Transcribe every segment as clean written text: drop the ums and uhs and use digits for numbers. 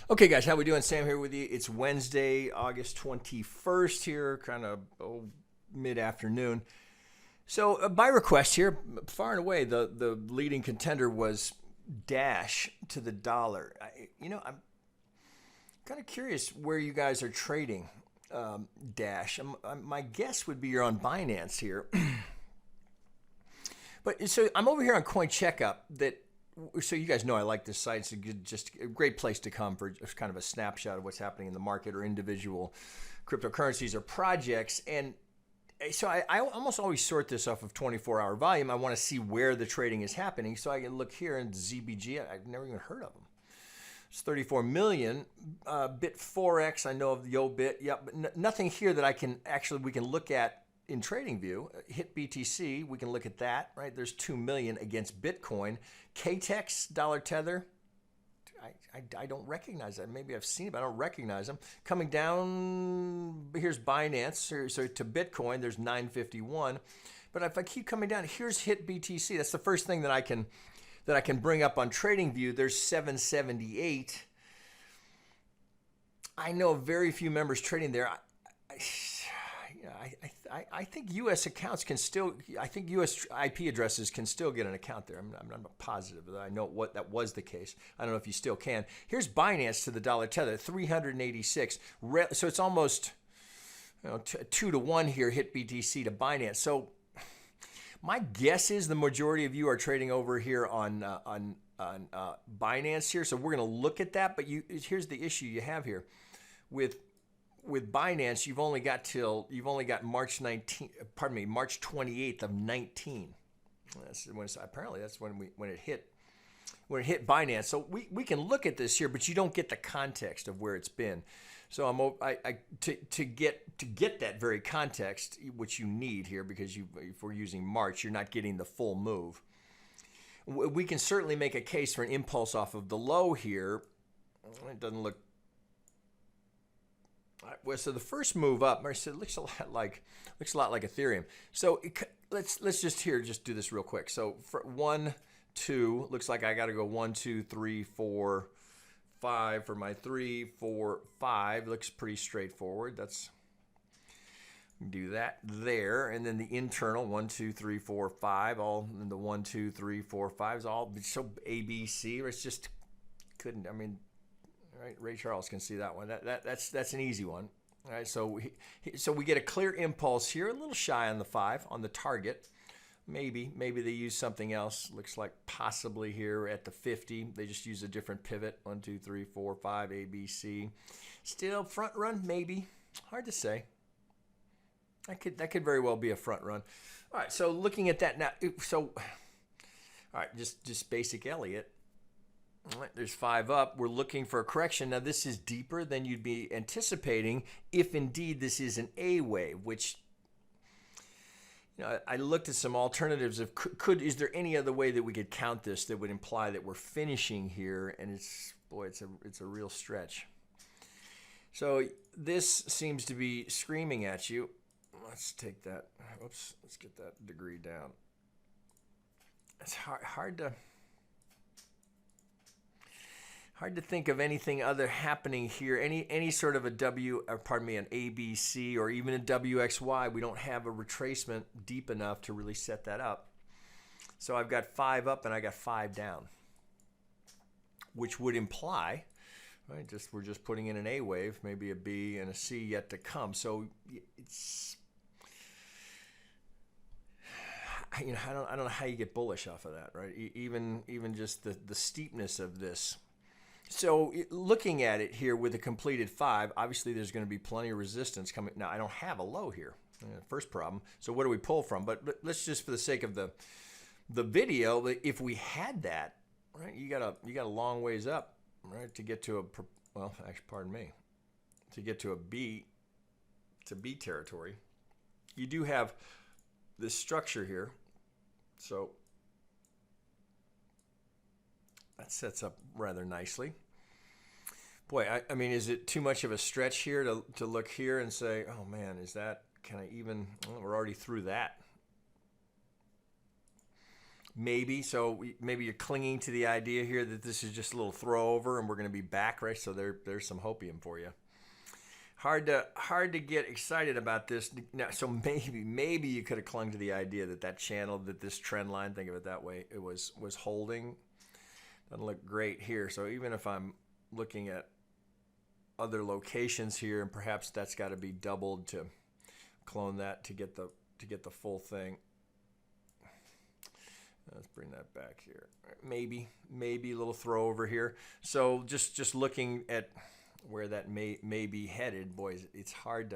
Okay, guys, how we doing? Sam here with you. It's Wednesday, August 21st here, kind of mid-afternoon. So by request here, far and away, the leading contender was Dash to the dollar. I'm kind of curious where you guys are trading Dash. My guess would be you're on Binance here. But so I'm over here on Coin Checkup so you guys know I like this site. It's just a great place to come for just kind of a snapshot of what's happening in the market or individual cryptocurrencies or projects. And so I almost always sort this off of 24-hour volume. I want to see where the trading is happening. So I can look here in ZBG. I've never even heard of them. It's 34 million. Bit4x, I know of the Yobit. Yep, but nothing here that we can look at in TradingView. Hit BTC, we can look at that, right? There's 2 million against Bitcoin. KTEX, dollar tether, I don't recognize that. Maybe I've seen it, but I don't recognize them. Coming down, here's Binance, so to Bitcoin, there's 951. But if I keep coming down, here's Hit BTC. That's the first thing that I can bring up on TradingView. There's 778. I know very few members trading there. I think U.S. accounts can still, I think U.S. IP addresses can still get an account there. I'm not positive that I know that was the case. I don't know if you still can. Here's Binance to the dollar tether, 386. So it's almost 2 to 1 here, Hit BTC to Binance. So my guess is the majority of you are trading over here on Binance here. So we're going to look at that. But here's the issue you have here with Binance. You've only got March 28th of 19. Apparently that's when it hit Binance. So we can look at this here, but you don't get the context of where it's been. So to get that very context, which you need here, because if we're using March, you're not getting the full move. We can certainly make a case for an impulse off of the low here. It doesn't look. So the first move up, it looks a lot like Ethereum. So let's just do this real quick. So for 1, 2, looks like I got to go 1, 2, 3, 4, 5 for my 3, 4, 5. Looks pretty straightforward. Do that there, and then the internal 1, 2, 3, 4, 5. All in the 1, 2, 3, 4, 5 is all so ABC. It's just couldn't. I mean. Right, Ray Charles can see that one. That's an easy one. All right, so we get a clear impulse here, a little shy on the 5 on the target. Maybe they use something else. Looks like possibly here at the 50, they just use a different pivot. 1, 2, 3, 4, 5, A, B, C. Still front run, maybe. Hard to say. That could very well be a front run. All right, so looking at that now. All right, just basic Elliott. All right, there's 5 up. We're looking for a correction. Now, this is deeper than you'd be anticipating if indeed this is an A wave, which, I looked at some alternatives of is there any other way that we could count this that would imply that we're finishing here? And it's a real stretch. So this seems to be screaming at you. Let's take that. Oops, let's get that degree down. It's hard to think of anything other happening here. Any sort of an ABC or even a WXY. We don't have a retracement deep enough to really set that up. So I've got 5 up and I got 5 down, which would imply, right? We're just putting in an A wave, maybe a B and a C yet to come. So I don't know how you get bullish off of that, right? Even just the steepness of this. So looking at it here with a completed 5, obviously there's going to be plenty of resistance coming. Now, I don't have a low here. First problem. So what do we pull from? But let's just, for the sake of the video, if we had that, right, you got a long ways up, right, to get to to get to a B territory. You do have this structure here. So that sets up rather nicely. Boy, I mean, is it too much of a stretch here to look here and say, oh man, can I even, well, we're already through that. maybe. So maybe you're clinging to the idea here that this is just a little throw over and we're going to be back, right? So there's some hopium for you. Hard to get excited about this now. So maybe you could have clung to the idea that channel, that this trend line, think of it that way, it was holding. Doesn't look great here. So even if I'm looking at other locations here, and perhaps that's got to be doubled to clone that to get the full thing. Let's bring that back here. Maybe a little throw over here. So just looking at where that may be headed, boys, it's hard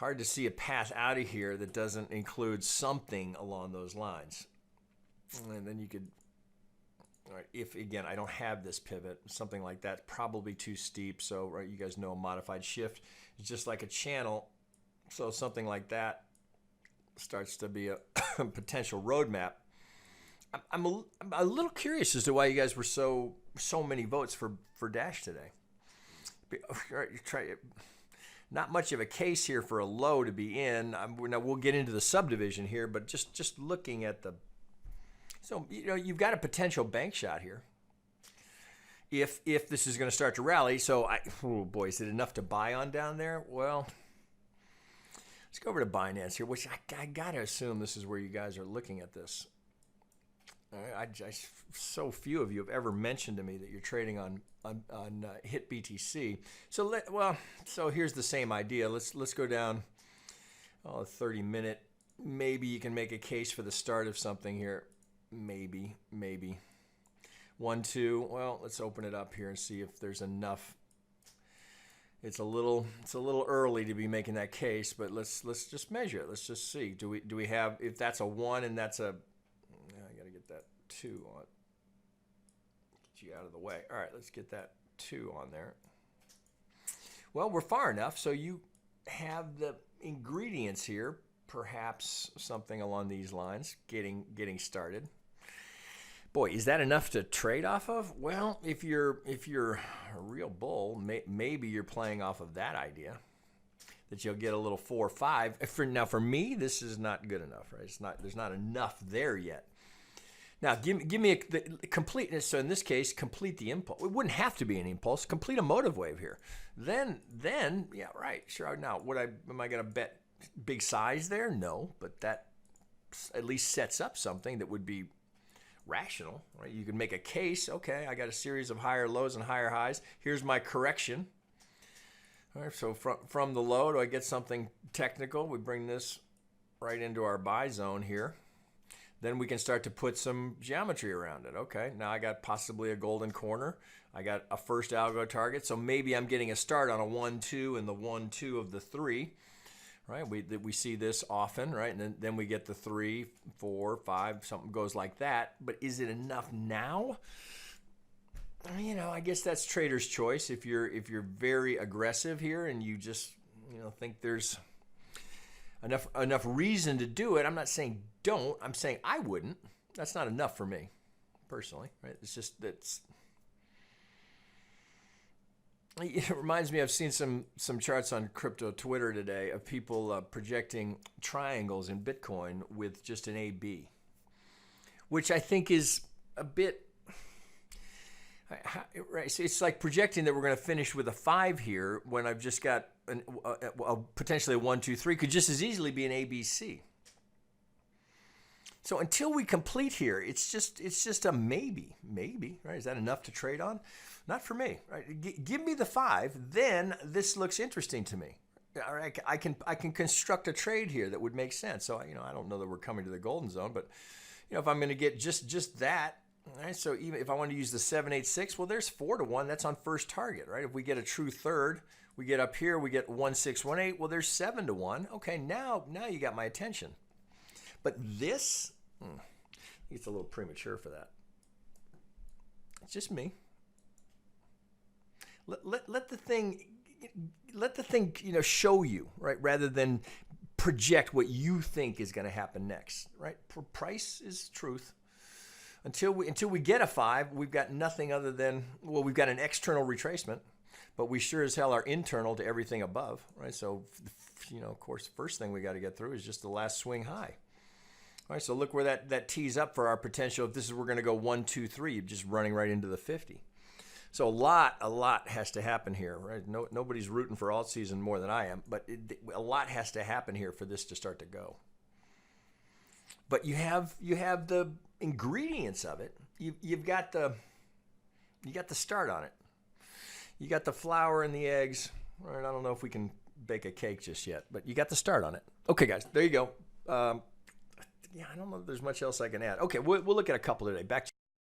to see a path out of here that doesn't include something along those lines. And then you could, all right, if again I don't have this pivot, something like that, probably too steep. So right, you guys know a modified shift is just like a channel. So something like that starts to be a potential roadmap. I'm a little curious as to why you guys were so many votes for Dash today. Not much of a case here for a low to be in. Now we'll get into the subdivision here, but just looking at the, so you've got a potential bank shot here. If this is going to start to rally, so oh boy, is it enough to buy on down there? Well, let's go over to Binance here, which I gotta assume this is where you guys are looking at this. So few of you have ever mentioned to me that you're trading on HIT BTC. So here's the same idea. Let's go down a 30-minute. Maybe you can make a case for the start of something here. Maybe 1, 2. Well, let's open it up here and see if there's enough. It's a little early to be making that case, but let's just measure it. Let's just see. Do we have, if that's a 1 and that's a, I got to get that 2 on. Get you out of the way. All right, let's get that 2 on there. Well, we're far enough, so you have the ingredients here, perhaps something along these lines, getting started. Boy, is that enough to trade off of? Well, if you're a real bull, maybe you're playing off of that idea that you'll get a little 4 or 5. For me, this is not good enough, right? There's not enough there yet. Now, give me the completeness. So in this case, complete the impulse. It wouldn't have to be an impulse. Complete a motive wave here. Then, yeah, right. Sure. Now, am I going to bet big size there? No, but that at least sets up something that would be rational, right? You can make a case. Okay, I got a series of higher lows and higher highs. Here's my correction. All right, so from the low, do I get something technical? We bring this right into our buy zone here. Then we can start to put some geometry around it. Okay, now I got possibly a golden corner. I got a first algo target. So maybe I'm getting a start on a 1, 2 and the 1, 2 of the 3. Right, we see this often, right? And then we get the 3, 4, 5, something goes like that. But is it enough now? I guess that's trader's choice. If you're very aggressive here and you just think there's enough reason to do it, I'm not saying don't. I'm saying I wouldn't. That's not enough for me, personally. Right? It's just that's. It reminds me, I've seen some charts on crypto Twitter today of people projecting triangles in Bitcoin with just an AB, which I think is a bit, right? So it's like projecting that we're going to finish with a 5 here when I've just got potentially a 1, 2, 3 could just as easily be an ABC. So until we complete here, it's just a maybe, right? Is that enough to trade on? Not for me, right? Give me the 5, then this looks interesting to me. All right, I can construct a trade here that would make sense. So I don't know that we're coming to the golden zone, but if I'm going to get just that, all right? So even if I want to use the 786, well, there's 4 to 1. That's on first target, right? If we get a true third, we get up here, we get 1618. Well, there's 7 to 1. Okay, now you got my attention. But this, it's a little premature for that. It's just me. Let the thing show you, right, rather than project what you think is going to happen next, right? Price is truth. Until we get a 5, we've got nothing other than, well, we've got an external retracement, but we sure as hell are internal to everything above, right? So of course, first thing we got to get through is just the last swing high. All right, so look where that tees up for our potential. If this is we're going to go 1, 2, 3, you're just running right into the 50. So a lot has to happen here, right? Nobody's rooting for alt season more than I am, but a lot has to happen here for this to start to go. But you have the ingredients of it. You've got the start on it. You got the flour and the eggs. All right, I don't know if we can bake a cake just yet, but you got the start on it. Okay, guys, there you go. Yeah, I don't know if there's much else I can add. Okay, we'll look at a couple today. Back to